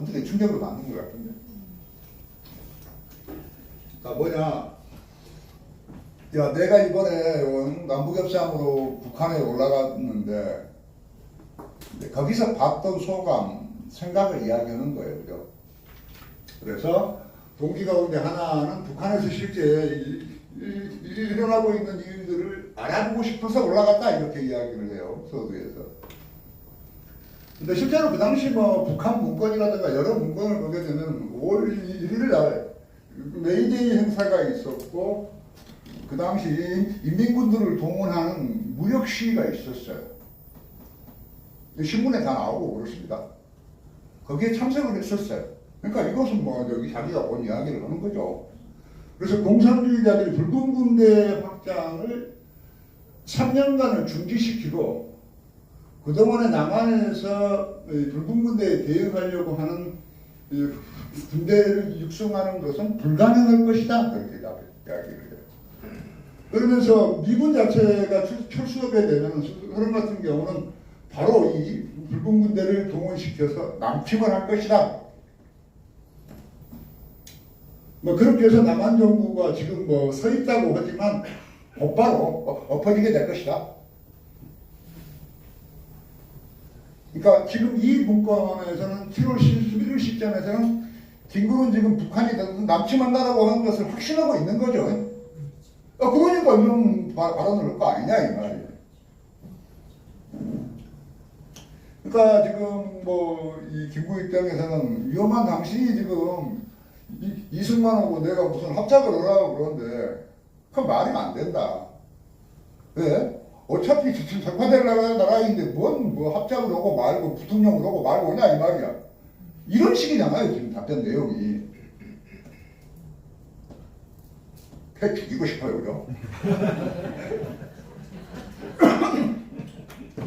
어떻게 충격을 받는 것 같은데. 뭐냐. 야, 내가 이번에 남북협상으로 북한에 올라갔는데 거기서 봤던 소감, 생각을 이야기하는 거예요. 그죠? 그래서 동기 가운데 하나는 북한에서 실제 일어나고 있는 일들을 알아보고 싶어서 올라갔다 이렇게 이야기를 해요. 서두에서. 근데 실제로 그 당시 뭐 북한 문건이라든가 여러 문건을 보게 되면 5월 1일 날 메이데이 행사가 있었고 그 당시 인민군들을 동원하는 무력 시위가 있었어요. 신문에 다 나오고 그렇습니다. 거기에 참석을 했었어요. 그러니까 이것은 뭐 여기 자기가 본 이야기를 하는 거죠. 그래서 공산주의자들이 붉은 군대 확장을 3년간을 중지시키고 그동안에 남한에서 붉은 군대에 대응하려고 하는 군대를 육성하는 것은 불가능할 것이다. 그렇게 이야기를 해요. 그러면서 미군 자체가 철수하게 되면 그런 같은 경우는 바로 이 붉은 군대를 동원시켜서 남침을 할 것이다. 뭐 그렇게 해서 남한 정부가 지금 뭐 서 있다고 하지만 곧바로 엎어지게 될 것이다. 그러니까 지금 이 문건에서는 7월 11일 시점에서는 김구는 지금 북한이 남침한다라고 하는 것을 확신하고 있는 거죠. 그러니까 이런 발언을 할 거 아니냐 이 말이에요. 그러니까 지금 뭐 이 김구 입장에서는 위험한 당신이 지금 이승만하고 내가 무슨 합작을 하라고 그러는데 그 말이 안 된다. 왜? 어차피 적화될 나라인데 뭔 뭐 합작을 하고 말고 부통령을 하고 말고 오냐 이 말이야. 이런 식이잖아요 지금 답변 내용이. 패 죽이고 싶어요, 그죠?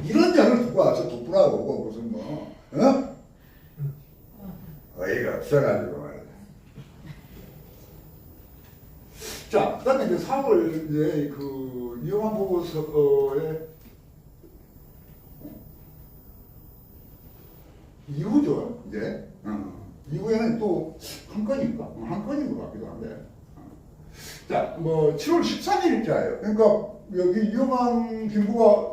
이런 자를 두고 와서 독불하고 오고 무슨 뭐 어이가 없어가지고 말이야. 자, 그다음에 이제 4월 이제 그 위험한 보고서에 이후죠, 이제. 이후에는 또 한 건인가? 한 건인 것 같기도 한데. 자, 뭐 7월 13일자예요. 그러니까 여기 위험한 김구가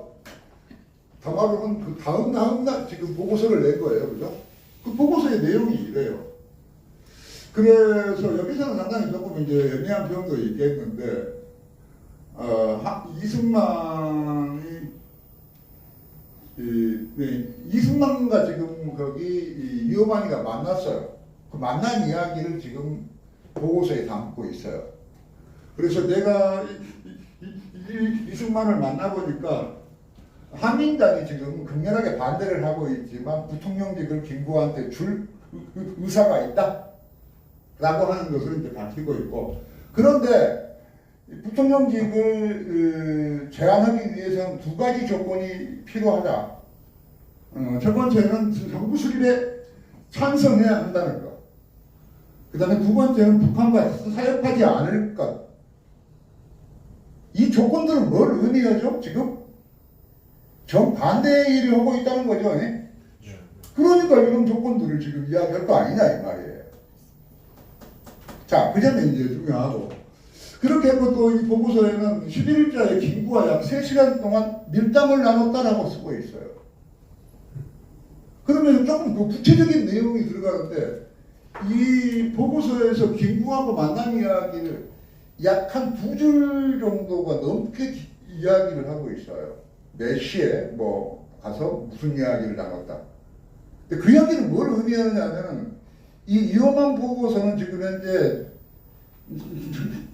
담화록은 그 다음 날 지금 보고서를 낸 거예요, 그죠? 그 보고서의 내용이 이래요. 그래서 여기서는 상당히 조금 이제 애매한 표현도 있겠는데, 이승만과 지금 거기 이호만이가 만났어요. 그 만난 이야기를 지금 보고서에 담고 있어요. 그래서 내가 이승만을 만나보니까 한민당이 지금 극렬하게 반대를 하고 있지만 부통령직을 김구한테 줄 의사가 있다. 라고 하는 것을 이제 밝히고 있고, 그런데 부통령직을 제안하기 위해서는 두 가지 조건이 필요하다. 첫 번째는 정부 수립에 찬성해야 한다는 것. 그 다음에 두 번째는 북한과 사협하지 않을 것. 이 조건들은 뭘 의미하죠? 지금 정반대의 일을 하고 있다는 거죠. 그러니까 이런 조건들을 지금 이야기할 거 아니냐 이 말이에요. 자, 그 점이 이제 중요하고, 그렇게 했고 또 이 보고서에는 11일자에 김구와 약 3시간 동안 밀담을 나눴다라고 쓰고 있어요. 그러면 조금 그 구체적인 내용이 들어가는데, 이 보고서에서 김구하고 만난 이야기를 약 한 2줄 정도가 넘게 이야기를 하고 있어요. 몇 시에 뭐 가서 무슨 이야기를 나눴다. 근데 그 이야기는 뭘 의미하느냐면은 이 위험한 보고서는 지금 현재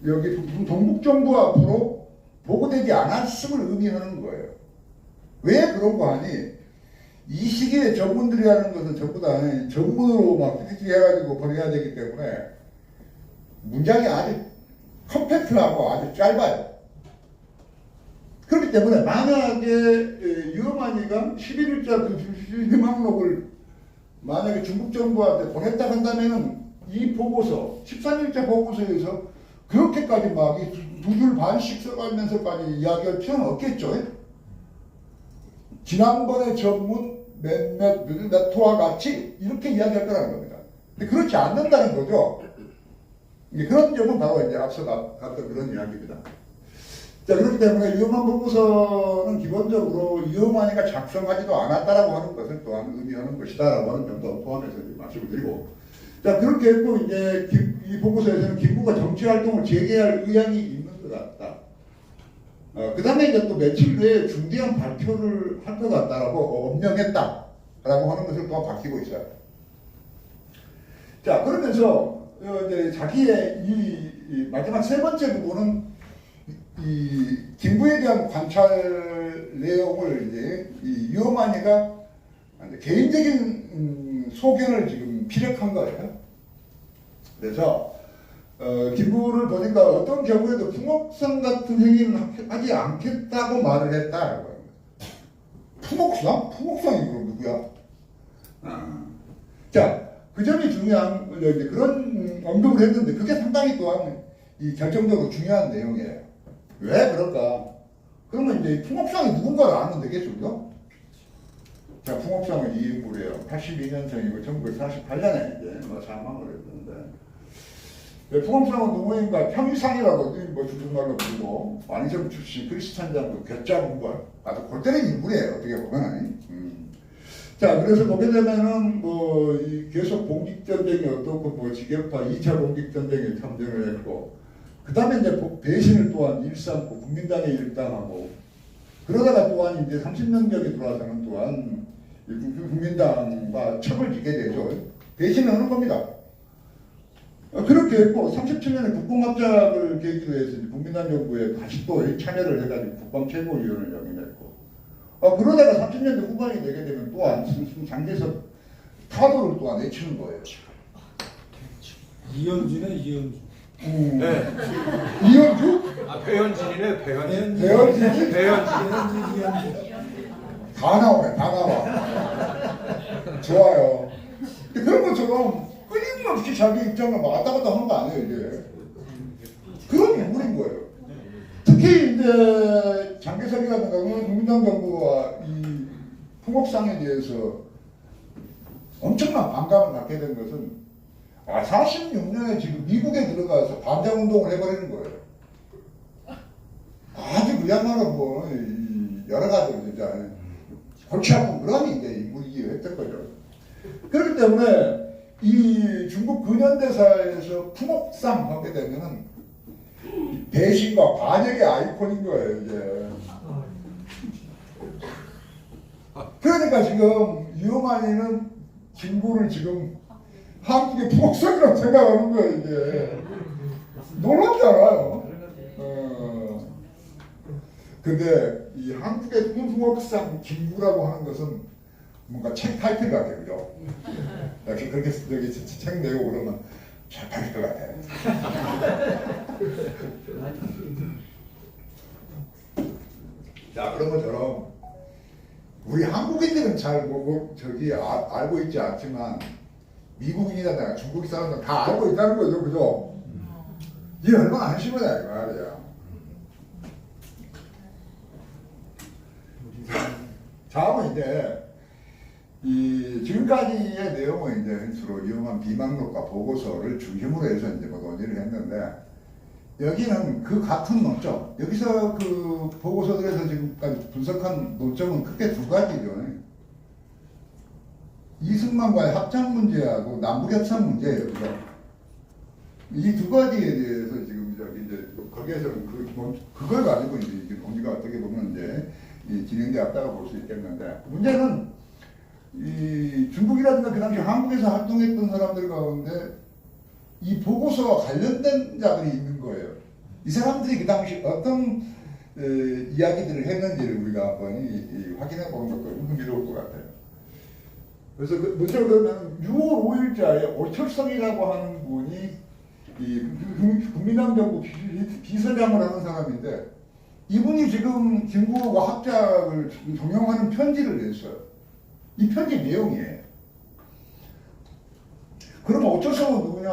여기 동북정부 앞으로 보고되지 않았음을 의미하는 거예요. 왜 그런 거 하니? 이 시기에 전문들이 하는 것은 전부 다 전문으로 막 해가지고 보내야 되기 때문에 문장이 아주 컴팩트하고 아주 짧아요. 그렇기 때문에 만약에 유엄한이가 11일자 희망록을 만약에 중국 정부한테 보냈다 한다면은 이 보고서 13일자 보고서에서 그렇게까지 막 2줄 반씩 써가면서까지 이야기할 필요는 없겠죠. 지난번에 전문 몇몇 토와 같이 이렇게 이야기할 거라는 겁니다. 근데 그렇지 않는다는 거죠. 그런 점은 바로 이제 앞서 갔던 그런 이야기입니다. 자, 그렇기 때문에 위험한 보고서는 기본적으로 위험하니까 작성하지도 않았다라고 하는 것을 또한 의미하는 것이다라고 하는 점도 포함해서 말씀을 드리고, 자, 그렇게 했고 이제 이 보고서에서는 김구가 정치 활동을 재개할 의향이 있는 것 같다. 그 다음에 이제 또 며칠 후에 중대한 발표를 할 것 같다라고 엄명했다라고 하는 것을 또한 밝히고 있어요. 자, 그러면서 이제 자기의 이 마지막 세 번째 부분은 이 김구에 대한 관찰 내용을 이제 이 유어만이가 개인적인 소견을 지금 피력한 거예요. 그래서 김구를 보니까 어떤 경우에도 풍옥성 같은 행위는 하지 않겠다고 말을 했다라고 합니다. 풍옥성? 풍옥성이 그럼 누구야? 자, 그 점이 중요한 이제 그런 언급을 했는데 그게 상당히 또한 이 결정적으로 중요한 내용이에요. 왜 그럴까? 그러면 이제 풍옥성이 누군가를 알면 되겠죠, 그죠? 자, 풍옥성은 이인물이에요. 82년생이고 1948년에 이제 사망을 했는데, 풍옥성은 누구인가? 평의상이라고 뭐 중국말로 부르고 완성 출신 크리스찬 장군 괴짜군벌 아주 골 때린 인물이에요, 어떻게 보면. 자, 그래서 보게 되면은 뭐 이 계속 봉직전쟁이 어떻고 뭐 지게파 2차 봉직전쟁에 참전을 했고, 그 다음에 이제 배신을 또한 일삼고 국민당에 일당하고, 그러다가 또한 이제 30년경에 들어와서는 또한 국민당과 척을 지게 되죠. 배신을 하는 겁니다. 그렇게 했고 37년에 국공합작을 계기로 해서 국민당 정부에 다시 또 참여를 해가지고 국방최고위원을 역임했고, 그러다가 30년대 후반이 되게 되면 또한 장개석 타도를 또한 내치는 거예요. 이현주네, 이현주. 네. 이현주? 배현진이네, 배현진. 배현진이? 배현진, 이현주. 다 나오네, 다 나와. 좋아요. 그런 것처럼 끊임없이 자기 입장을 왔다 갔다 하는 거 아니에요, 이제. 그런 인물인 거예요. 특히 이제 장개석이라든가 국민당 정부와 이 풍옥상에 대해서 엄청난 반감을 갖게 된 것은 46년에 지금 미국에 들어가서 반대운동을 해버리는 거예요. 아주 그야말로 뭐 여러 가지로 진짜 골치 아픈 그런 이제 인물이 했던 거죠. 그렇기 때문에 이 중국 근현대사에서 풍옥상 하게 되면은 배신과 반역의 아이콘인 거예요, 이제. 그러니까 지금 유영환이는 김구를 지금 한국의 풍옥상이라고 생각하는 거예요, 이제. 놀랍지 않아요? 근데 이 한국의 풍옥상 김구라고 하는 것은 뭔가 책 타이틀 같아요, 그죠? 역시 그렇게 책 내고 그러면 잘 팔릴 것 같아요. 자, 그런 것처럼 우리 한국인들은 잘 알고 있지 않지만 미국인이나 중국 사람들은 다 알고 있다는 거죠, 그죠? 이게 얼마나 한심하냐 이 말이야. 다음은 이제 지금까지의 내용은 이제 주로 위험한 비망록과 보고서를 중심으로 해서 이제 뭐 논의를 했는데, 여기는 그 같은 논점, 여기서 그 보고서들에서 지금까지 분석한 논점은 크게 두 가지죠. 이승만과의 합작 문제하고 남북협상 문제예요, 그죠? 이 두 가지에 대해서 지금 이제 거기에서는 그걸 가지고 이제 논의가 어떻게 보면 이제 진행되었다고 볼 수 있겠는데, 문제는 이 중국이라든가 그 당시 한국에서 활동했던 사람들 가운데 이 보고서와 관련된 자들이 있는 거예요. 이 사람들이 그 당시 어떤 이야기들을 했는지를 우리가 한번 확인해 보는 것도 흥미로울 것 같아요. 그래서 먼저 그러면 6월 5일자에 오철성이라고 하는 분이 이 국민당 정부 비서장을 하는 사람인데, 이분이 지금 김구와 합작을 종용하는 편지를 냈어요. 이 편지 내용이에요. 그럼 오철성은 누구냐?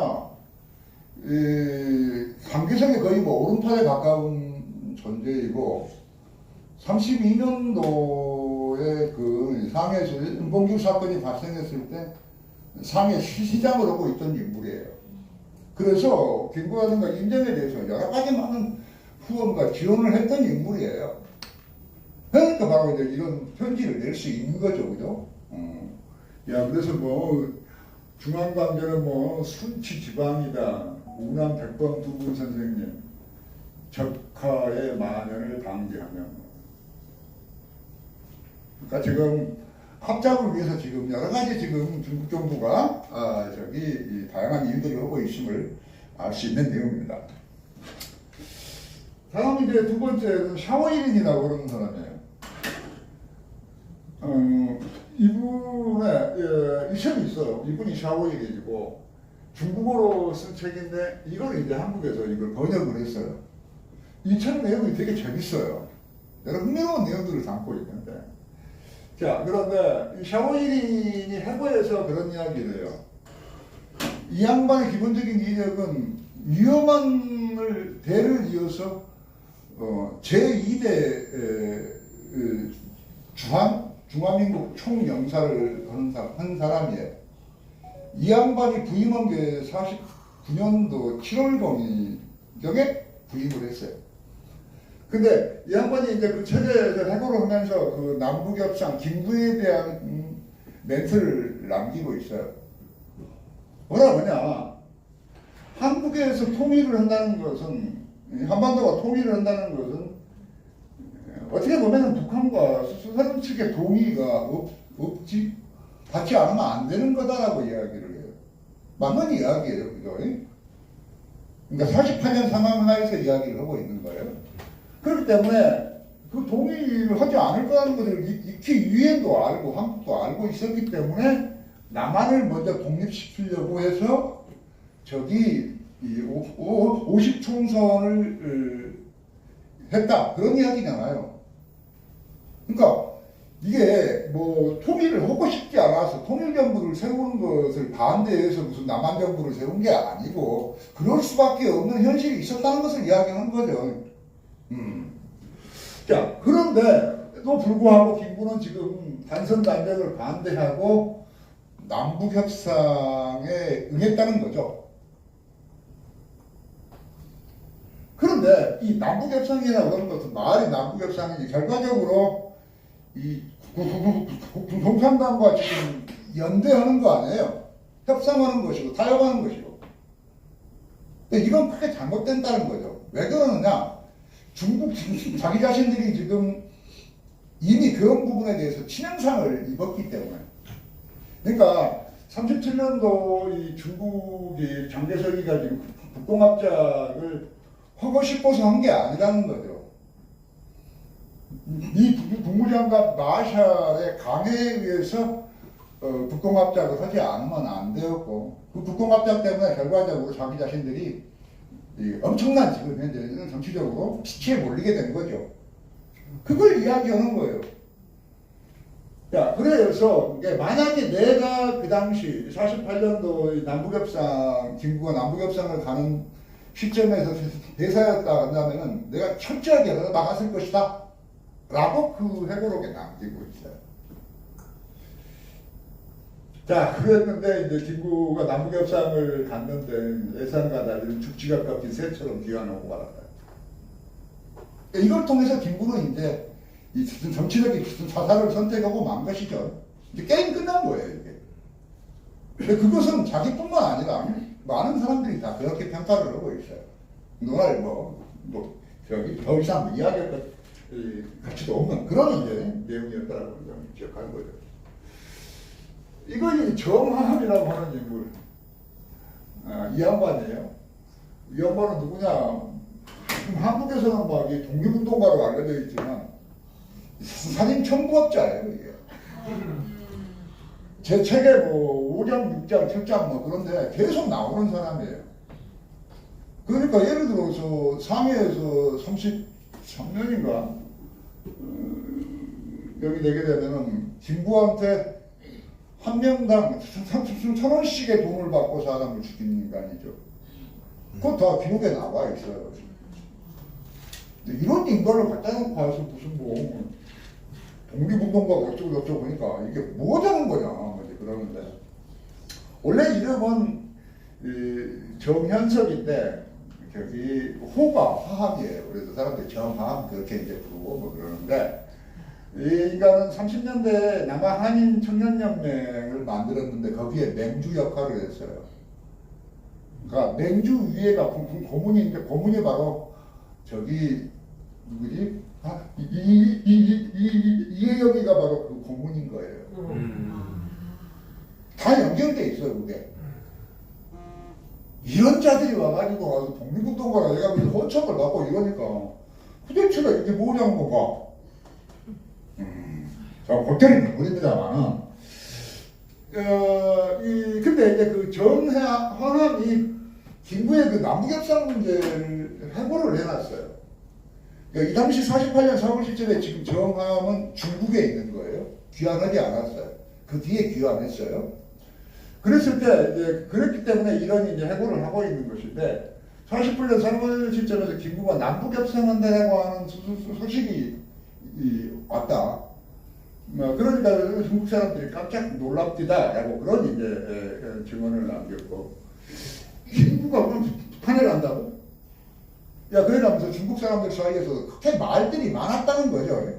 장개석의 거의 뭐 오른팔에 가까운 존재이고, 32년도에 왜 그 상해에서 은봉주 사건이 발생했을 때 상해 시장을 하고 있던 인물이에요. 그래서 김구하든가 인정에 대해서 여러 가지 많은 후원과 지원을 했던 인물이에요. 그러니까 바로 이제 이런 편지를 낼 수 있는 거죠, 그죠? 야, 그래서 뭐 중앙관계는 뭐 순치 지방이다. 우남 백범두분 선생님 적화의 만연을 방지하며. 그러니까 지금 합작을 위해서 지금 여러 가지 지금 중국 정부가 이 다양한 일들을 하고 있음을 알 수 있는 내용입니다. 다음 이제 두 번째는 샤오이린이라고 그러는 사람이에요. 이분의 이 책이 있어요. 이분이 샤오이린이고 중국어로 쓴 책인데 이걸 이제 한국에서 이걸 번역을 했어요. 이 책 내용이 되게 재밌어요. 여러 흥미로운 내용들을 담고 있는데. 자, 그런데 이 샤오이린이 해고해서 그런 이야기를 해요. 이 양반의 기본적인 이력은 위험한을 대를 이어서 제2대 중화민국 총영사를 한 사람이에요. 이 양반이 부임한 게 49년도 7월경에 부임을 했어요. 근데 이 양반이 이제 그 체제에서 해고를 하면서 그 남북협상 김구에 대한 멘트를 남기고 있어요. 뭐라 그러냐. 한국에서 통일을 한다는 것은, 한반도가 통일을 한다는 것은 어떻게 보면 북한과 서방 측의 동의가 없지, 받지 않으면 안 되는 거다라고 이야기를 해요. 맞는 이야기예요, 그죠? 그러니까 48년 상황하에서 이야기를 하고 있는 거예요. 그렇기 때문에 그 동의를 하지 않을 거라는 것을 익히 유엔도 알고 한국도 알고 있었기 때문에 남한을 먼저 독립시키려고 해서 저기 50총선을 했다. 그런 이야기잖아요. 그러니까 이게 뭐 통일을 하고 싶지 않아서 통일정부를 세우는 것을 반대해서 무슨 남한정부를 세운 게 아니고 그럴 수밖에 없는 현실이 있었다는 것을 이야기하는 거죠. 자, 그런데도 불구하고 김구는 지금 단선단적을 반대하고 남북협상에 응했다는 거죠. 그런데 이 남북협상이라고 하는 것은 말이 남북협상이지 결과적으로 이 공산당과 지금 연대하는 거 아니에요. 협상하는 것이고 타협하는 것이고. 근데 이건 크게 잘못된다는 거죠. 왜 그러느냐? 중국 자기 자신들이 지금 이미 그런 부분에 대해서 치명상을 입었기 때문에. 그러니까 37년도 이 중국이 장개석이가 지금 북동합작을 하고 싶어서 한 게 아니라는 거죠. 이 국무장관 마샬의 강요에 의해서 북동합작을 하지 않으면 안 되었고 그 북동합작 때문에 결과적으로 자기 자신들이 엄청난 지금 현재 정치적으로 피치에 몰리게 된 거죠. 그걸 이야기하는 거예요. 자, 그래서 만약에 내가 그 당시 48년도 남북협상, 김구가 남북협상을 가는 시점에서 대사였다 한다면은 내가 철저하게 막았을 것이다. 라고 그 회고록에 남기고 있어요. 자, 그랬는데 이제 김구가 남북협상을 갔는데 예산가다 죽지 가깝게 새처럼 귀환하고 말았다. 이걸 통해서 김구는 이제 이 정치적인 사사를 선택하고 만 것이죠. 이제 게임 끝난 거예요, 이게. 근데 그것은 자기뿐만 아니라 많은 사람들이 다 그렇게 평가를 하고 있어요. 노날 저기 더 이상 이야기할 것 가치도 없는 그런 이제 내용이었다라고 기억하는 거죠. 이거 정함이라고 하는 인물, 이 양반이에요. 이 양반은 누구냐? 한국에서는 막 독립운동가로 알려져 있지만 사진 첨부업자예요, 이게. 제 책에 뭐 5장, 6장, 7장 뭐 그런데 계속 나오는 사람이에요. 그러니까 예를 들어서 상해에서 33년인가 여기 내게 되면은 김구한테 한 명당 1,000원씩의 돈을 받고 사람을 죽이는 인간이죠. 그거 다 기록에 나와 있어요. 이런 인간을 갖다 놓고 와서 무슨 뭐 독립운동가가 어쩌고 보니까 이게 뭐하자는 거냐 뭐 이제 그러는데 원래 이름은 정현석인데 저기 호가 화합이에요. 그래서 사람들이 정화합 그렇게 이제 부르고 뭐 그러는데 이 인간은 30년대에 남아 한인 청년연맹을 만들었는데 거기에 맹주 역할을 했어요. 그러니까 맹주 위에가 고문인데 고문이 바로 저기 누구지? 이혜영이가 바로 그 고문인 거예요. 다 연결돼 있어요 그게. 이런 자들이 와가지고 와서 독립운동가라 내가 무슨 헌청을 받고 이러니까 도대체가 이게 뭐냐는 건가. 자, 골때리는 부분입니다만은 근데 이제 그 정화함이 김구의 그 남북협상 문제를 해고를 해놨어요. 그러니까 이 당시 48년 4월 시점에 지금 정화함은 중국에 있는 거예요. 귀환하지 않았어요. 그 뒤에 귀환했어요. 그랬을 때 이제 그랬기 때문에 이런 이제 해고를 하고 있는 것인데 48년 3월 시점에서 김구가 남북협상한다라고 하는 소식이 왔다. 그러니까 중국 사람들이 깜짝 놀랍디다라고 그런 이제 증언을 남겼고 김구가 그럼 북한에 간다고? 야 그러면서 중국 사람들 사이에서 그렇게 말들이 많았다는 거죠.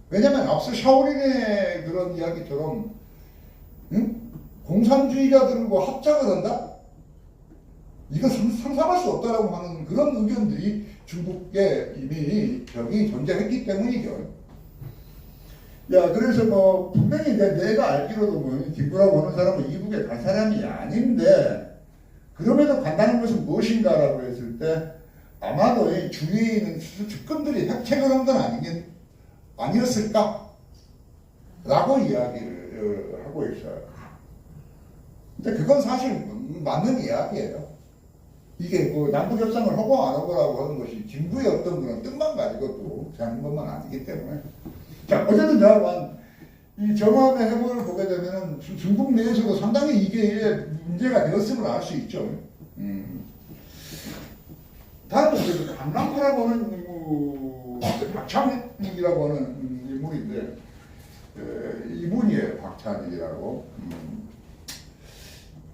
왜냐면 앞서 샤오린의 그런 이야기처럼 응? 공산주의자들과 합작을 한다? 이거 상상할 수 없다라고 하는 그런 의견들이 중국에 이미 벽이 존재했기 때문이죠. 야, 그래서 뭐, 분명히 내가 알기로도 뭐, 김구라고 하는 사람은 이북에 갈 사람이 아닌데, 그럼에도 간다는 것은 무엇인가라고 했을 때, 아마도 이 주위에 있는 측근들이 획책을 한 건 아니었을까? 라고 이야기를 하고 있어요. 근데 그건 사실 맞는 이야기예요. 이게 뭐 남북협상을 하고 안 하고라고 하는 것이 김구의 어떤 그런 뜻만 가지고도 되는 것만 아니기 때문에. 자, 어쨌든 이 정화함의 해보를 보게 되면은 중국 내에서도 상당히 이게 문제가 되었음을 알 수 있죠. 다음은 그 강남파라고 하는 박찬익이라고 하는 인물인데, 이분이에요, 박찬익이라고.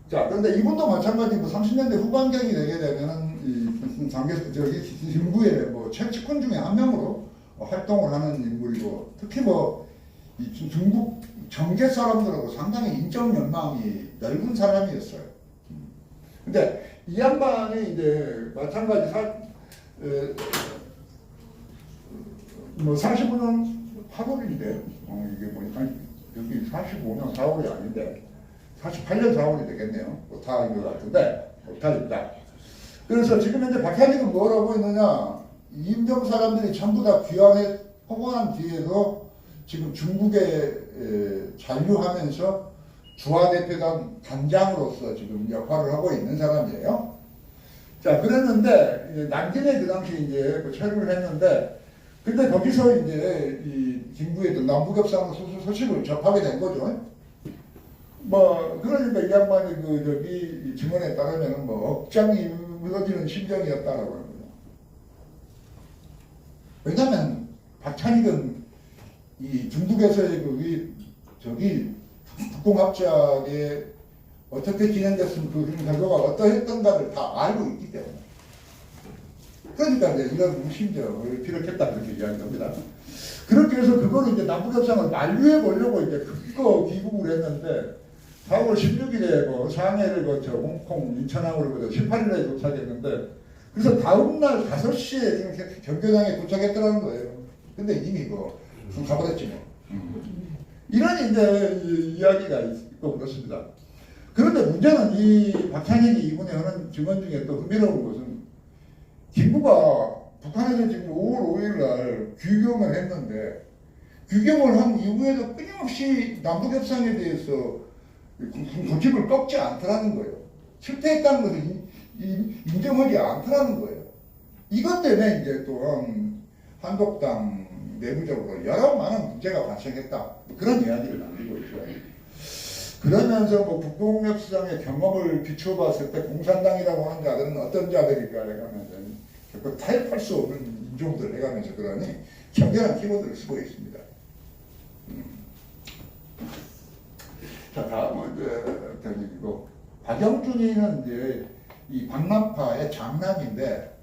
자, 그런데 이분도 마찬가지 30년대 후반경이 되게 되면은 김구의 뭐 최측근 중에 한 명으로 활동을 하는 인물이고, 특히 이 중국 정계 사람들하고 상당히 인적 연망이 넓은 사람이었어요. 근데 이 양반이 이제 마찬가지 45년 8월인데, 이게 보니까 여기 45년 4월이 아닌데, 48년 4월이 되겠네요. 오타인 것 같은데, 오타입니다. 그래서 지금 현재 박찬익은 뭘 하고 있느냐, 임정 사람들이 전부 다 귀환에 포고난 뒤에서 지금 중국에 잔류하면서 주화대표단 단장으로서 지금 역할을 하고 있는 사람이에요. 자, 그랬는데, 남진에 그 당시 이제 체류를 했는데, 근데 거기서 이제 이 김구의 남북협상 소식을 접하게 된 거죠. 그러니까 이 양반이 이 증언에 따르면 억장이 무너지는 심정이었다라고 하는 거죠. 왜냐면 박찬익은 이 중국에서의 국공합작에 어떻게 진행됐으면 그 결과가 어떠했던가를 다 알고 있기 때문에. 그러니까 이제 이런 심정을 피력했다 그렇게 이야기합니다. 그렇게 해서 그거를 이제 남북협상을 만류해 보려고 이제 그거 귀국을 했는데 4월 16일에 상해를 거쳐 홍콩, 인천항으로 거쳐 18일에 도착했는데 그래서 다음날 5시에 경교장에 도착했더라는 거예요. 근데 이미 가버렸지 뭐. 이런 이제 이야기가 있고 그렇습니다. 그런데 문제는 이 박찬익이 이분의 하는 증언 중에 또 흥미로운 것은 김구가 북한에서 지금 5월 5일 날 규경을 했는데 규경을 한 이후에도 끊임없이 남북협상에 대해서 고집을 꺾지 않더라는 거예요. 실패했다는 것을 인정하지 않더라는 거예요. 이것 때문에 이제 또한 한독당 내부적으로 여러 많은 문제가 발생했다. 그런 이야기를 남기고 있어요. 그러면서 국공협상의 경험을 비춰봤을 때 공산당이라고 하는 자들은 어떤 자들일까 해가면서 결코 타협할 수 없는 인종들 해가면서 그러니 경계한 키워드를 쓰고 있습니다. 자, 다음은 저기고 박영준이는 이제 이 박람파의 장남인데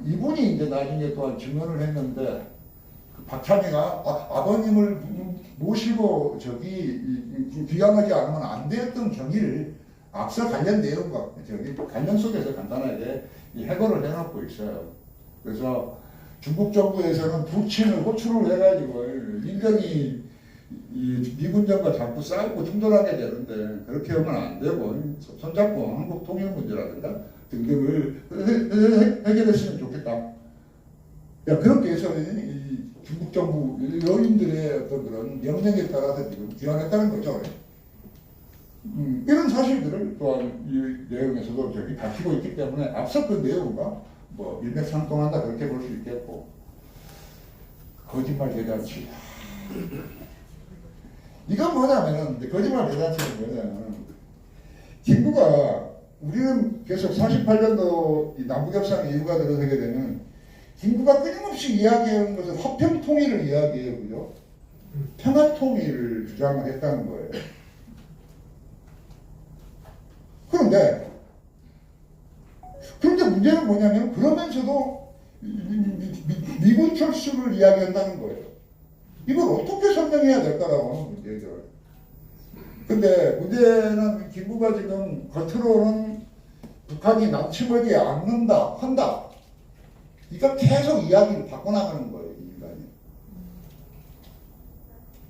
이분이 이제 나중에 또한 증언을 했는데 그 박찬희가 아버님을 모시고 저기 귀향하지 않으면 안 되었던 경위를 앞서 관련 내용과 저기 관련 속에서 간단하게 이 해결을 해놓고 있어요. 그래서 중국 정부에서는 부친을 호출을 해가지고 인정이 이 미군정과 자꾸 싸우고 충돌하게 되는데 그렇게 하면 안 되고 손잡고 한국 통일 문제라든가 등등을 해결했으면 좋겠다. 야, 그렇게 해서 이 중국 정부 요인들의 어떤 그런 명령에 따라서 지금 귀환했다는 거죠. 이런 사실들을 또한 이 내용에서도 저기 밝히고 있기 때문에 앞서 그 내용과 뭐 일맥상통한다 그렇게 볼 수 있겠고 거짓말 대잔치. 이건 뭐냐면은 거짓말 대잔치는 뭐냐면 김구가 우리는 계속 48년도 남북협상 이후가 들어서게 되면 김구가 끊임없이 이야기하는 것은 화평통일을 이야기해요. 그죠? 평화통일을 주장을 했다는 거예요. 그런데 문제는 뭐냐면 그러면서도 미군 철수를 이야기한다는 거예요. 이걸 어떻게 설명해야 될까라고 하는 문제죠. 근데 문제는 김구가 지금 겉으로는 북한이 남침하지 않는다, 한다. 그러니까 계속 이야기를 바꿔나가는 거예요, 이 인간이.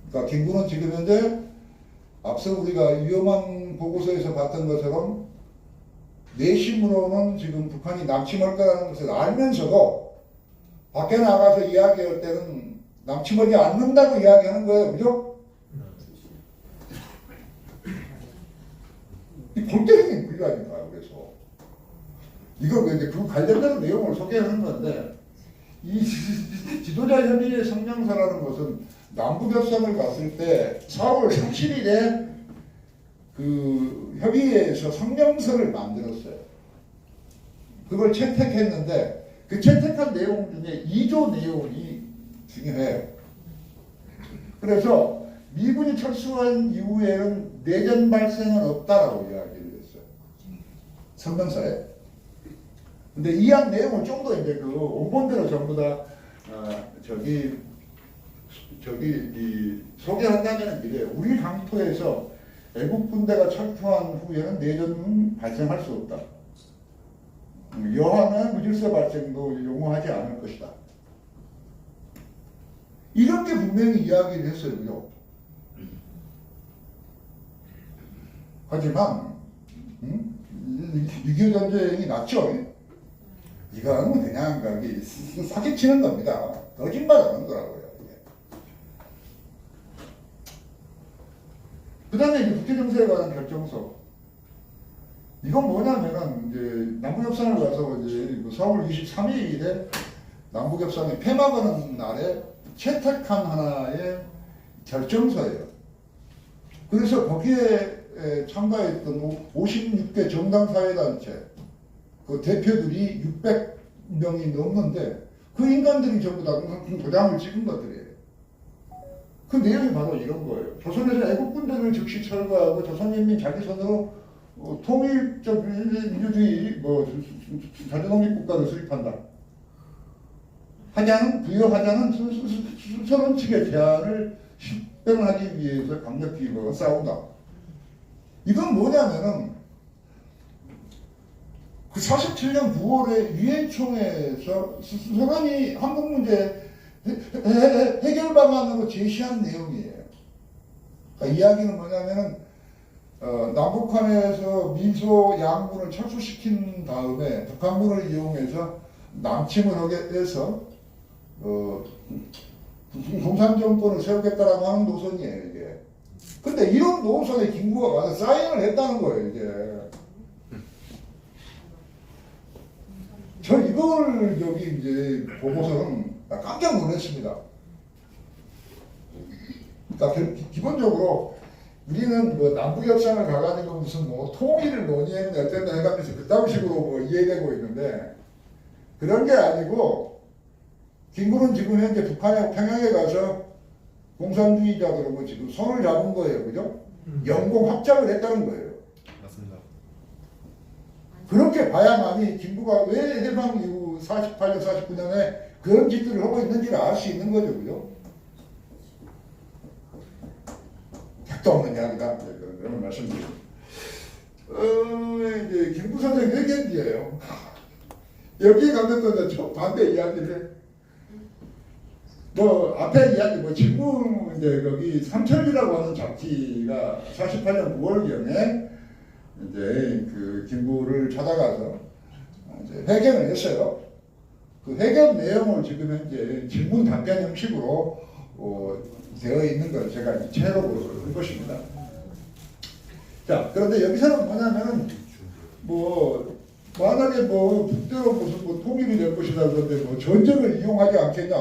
그러니까 김구는 지금 현재 앞서 우리가 위험한 보고서에서 봤던 것처럼 내심으로는 지금 북한이 남침할 거라는 것을 알면서도 밖에 나가서 이야기할 때는 남침하지 않는다고 이야기하는 거예요. 그죠? 이 골때리는 우리라니까요. 그래서 이거 이제 그 관련된 내용을 소개하는 건데 이 지도자 협의회 성명서라는 것은 남북협상을 봤을 때 4월 17일에 그 협의회에서 성명서를 만들었어요. 그걸 채택했는데 그 채택한 내용 중에 2조 내용이 중요해요. 그래서 미군이 철수한 이후에는 내전 발생은 없다라고 이야기를 했어요. 성명서에. 근데 이한 내용을 좀 더 이제 그 원본대로 전부 다 소개한다면 이래 우리 강토에서 애국 군대가 철수한 후에는 내전은 발생할 수 없다. 여하는 무질서 발생도 용어하지 않을 것이다. 이렇게 분명히 이야기를 했어요. 그죠? 하지만 6.25 전쟁이 났죠. 이건 그냥 거기 사기치는 겁니다. 거짓말하는 거라고요. 그 다음에 이제 국제정세에 관한 결정서. 이건 뭐냐면은 이제 남북협상을 가서 이제 4월 23일에 남북협상이 폐막하는 날에 채택한 하나의 결정서예요. 그래서 거기에 참가했던 56개 정당사회단체 그 대표들이 600명이 넘는데 그 인간들이 전부 다 도장을 찍은 것들이에요. 그 내용이 바로 이런 거예요. 조선에서 애국군대를 즉시 철거하고 조선인민 자기 손으로 통일적 민주주의 자주독립국가를 수립한다. 부여하자는 서론 측의 제안을 실현하기 위해서 강력히 싸운다. 이건 뭐냐면은 그 47년 9월에 유엔총회에서 서론이 한국 문제 해결 방안으로 제시한 내용이에요. 그러니까 이야기는 뭐냐면은 남북한에서 미소 양군을 철수시킨 다음에 북한군을 이용해서 남침을 하게 해서 공산정권을 세우겠다라고 하는 노선이에요, 이게. 근데 이런 노선에 김구가 가서 사인을 했다는 거예요, 이게. 저 이걸 여기 이제 보고서는 깜짝 놀랐습니다. 그러니까 기본적으로 우리는 남북협상을 가가지고 무슨 통일을 논의했는데 어쨌든 해가면서 그딴 식으로 이해되고 있는데 그런 게 아니고 김구는 지금 현재 북한하고 평양에 가서 공산주의자들하고 지금 손을 잡은 거예요. 그죠? 연공 합작을 했다는 거예요. 맞습니다. 그렇게 봐야만이 김구가 왜 해방 이후 48년, 49년에 그런 짓들을 하고 있는지를 알 수 있는 거죠. 그죠? 택도 없는 이야기다. 그런 말씀드립니다. 이제 김구 선생 회견지예요. 여기 가면 또 이제 반대 이야기를 해. 뭐 앞에 이야기 뭐 질문 이제 거기 삼천리라고 하는 잡지가 48년 9월경에 이제 그 김구를 찾아가서 이제 회견을 했어요. 그 회견 내용을 지금 현재 질문 답변 형식으로 되어 있는 걸 제가 이제 채록으로 한 것입니다. 자, 그런데 여기서는 뭐냐면은 뭐 만약에 뭐 북대로 무슨 뭐 통일이 될 것이다 그런데 뭐 전쟁을 이용하지 않겠냐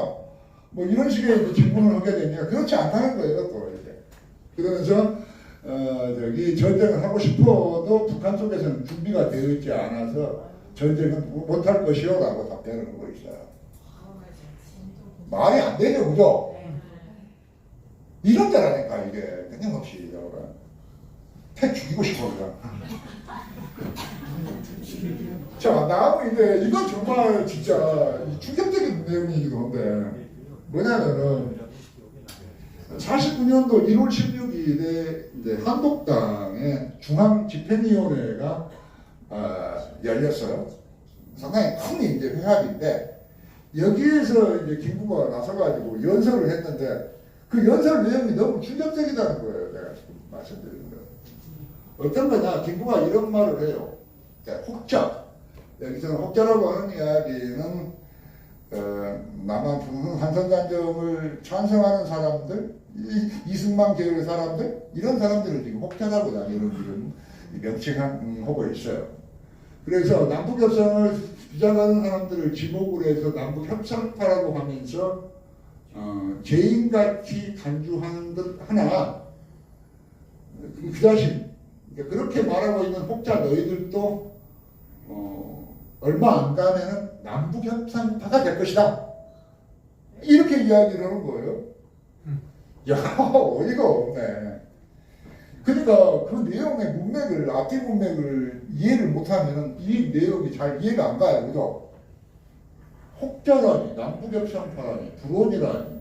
뭐 이런 식의 이제 질문을 하게 되니까 그렇지 않다는 거예요. 또 이제 그러면서 저기 전쟁을 하고 싶어도 북한 쪽에서는 준비가 되어 있지 않아서 전쟁은 못할 것이요라고 답변을 하고 있어요. 말이 안 되죠, 그죠? 이런 데라니까 이게 끊임없이 패 죽이고 싶어 그냥. 자, 다음은 이제 이건 정말 진짜 충격적인 내용이기도 한데 뭐냐면은 49년도 1월 16일에 이제 한독당의 중앙집행위원회가 열렸어요. 상당히 큰 이제 회합인데 여기에서 이제 김구가 나서가지고 연설을 했는데 그 연설 내용이 너무 충격적이다는 거예요. 내가 지금 말씀드리는 거. 어떤 거냐? 김구가 이런 말을 해요. 혹자. 여기서는 혹자라고 하는 이야기는 남한 한선단점을 찬성하는 사람들, 이승만 계열의 사람들 이런 사람들을 지금 혹자라고 이런 지금 명칭하고 있어요. 그래서 남북협상을 주장하는 사람들을 지목으로 해서 남북협상파라고 하면서 죄인같이 간주하는 듯 하나 그 자신 그렇게 말하고 있는 혹자 너희들도 얼마 안 가면은 남북협상파가 될 것이다. 이렇게 이야기를 하는 거예요. 야, 어이가 없네. 그러니까 그 내용의 문맥을, 앞뒤 문맥을 이해를 못하면 이 내용이 잘 이해가 안 가요. 그죠? 혹자라니, 남북협상파라니, 불온이라니.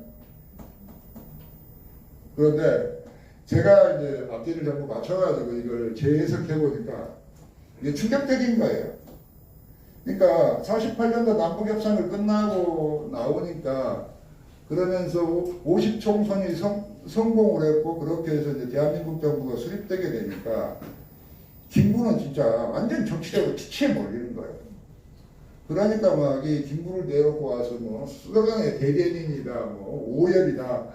그런데 제가 이제 앞뒤를 전부 맞춰가지고 이걸 재해석해보니까 이게 충격적인 거예요. 그러니까 48년도 남북협상을 끝나고 나오니까 그러면서 50총선이 성공을 했고 그렇게 해서 이제 대한민국 정부가 수립되게 되니까 김구는 진짜 완전 정치적으로 기치에 몰리는 거예요. 그러니까 막 이 김구를 내놓고 와서 뭐 수도권의 대변인이다, 뭐 오열이다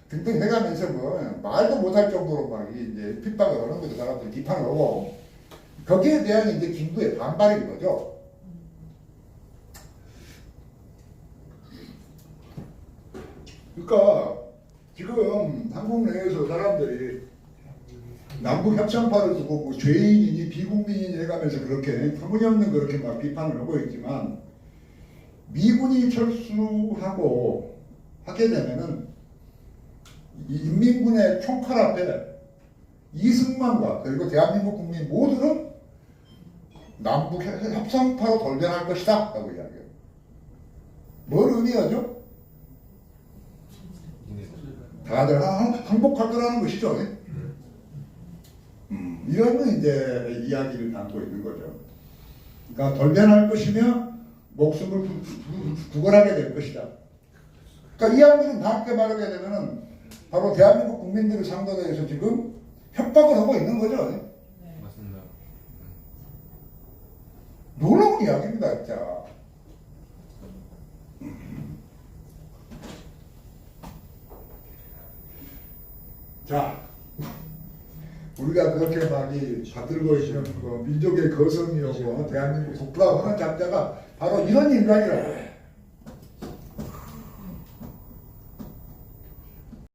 등등 해가면서 뭐 말도 못할 정도로 막 이제 핍박을 하는 거죠. 사람들이 비판을 하고 거기에 대한 이제 김구의 반발인 거죠. 그러니까 지금 한국 내에서 사람들이 남북 협상파를 두고 뭐 죄인이니 비국민이니 해가면서 그렇게 터무니없는 그렇게 막 비판을 하고 있지만 미군이 철수하고 하게 되면은 인민군의 총칼 앞에 이승만과 그리고 대한민국 국민 모두는 남북 협상파로 돌변할 것이다 라고 이야기해요. 뭘 의미하죠? 다들 항복할 거라는 것이죠. 이런 이제 이야기를 담고 있는 거죠. 그러니까 돌변할 것이며 목숨을 구걸하게 될 것이다. 그러니까 이 양들은 다르게 말하게 되면은 바로 대한민국 국민들을 상대로 해서 지금 협박을 하고 있는 거죠. 맞습니다. 놀라운 이야기입니다, 진짜. 자, 우리가 그렇게 많이 받들고 있는 민족의 거성이었고 대한민국 국부라고 하는 작자가 바로 이런 인간이라고.